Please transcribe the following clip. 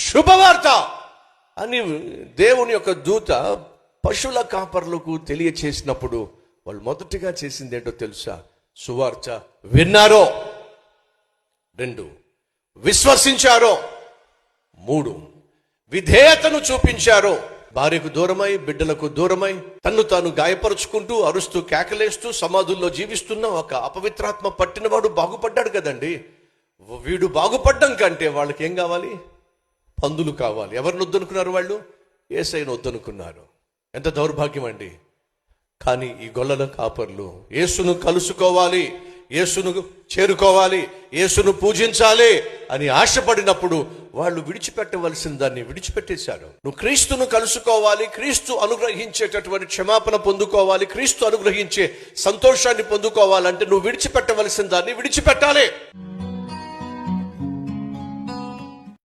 శుభవార్త అని దేవుని యొక్క దూత పశువుల కాపర్లకు తెలియచేసినప్పుడు వాళ్ళు మొదటిగా చేసింది ఏంటో తెలుసా? సువార్త విన్నారో, 2 విశ్వసించారో, 3 విధేయతను చూపించారో. భార్యకు దూరమై, బిడ్డలకు దూరమై, తన్ను తాను గాయపరుచుకుంటూ, అరుస్తూ, కేకలేస్తూ సమాధుల్లో జీవిస్తున్న ఒక అపవిత్రాత్మ పట్టినవాడు బాగుపడ్డాడు కదండి. వీడు బాగుపడ్డం కంటే వాళ్ళకి ఏం కావాలి? పందులు కావాలి. ఎవరిని వద్దనుకున్నారు వాళ్ళు? యేసయ్యను వద్దనుకున్నారు. ఎంత దౌర్భాగ్యం అండి. కానీ ఈ గొల్లల కాపర్లు యేసును కలుసుకోవాలి, యేసును చేరుకోవాలి, యేసును పూజించాలి అని ఆశపడినప్పుడు వాళ్ళు విడిచిపెట్టవలసిన దాన్ని విడిచిపెట్టేశారు. నువ్వు క్రీస్తును కలుసుకోవాలి, క్రీస్తు అనుగ్రహించేటటువంటి క్షమాపణ పొందుకోవాలి, క్రీస్తు అనుగ్రహించే సంతోషాన్ని పొందుకోవాలంటే నువ్వు విడిచిపెట్టవలసిన దాన్ని విడిచిపెట్టాలి.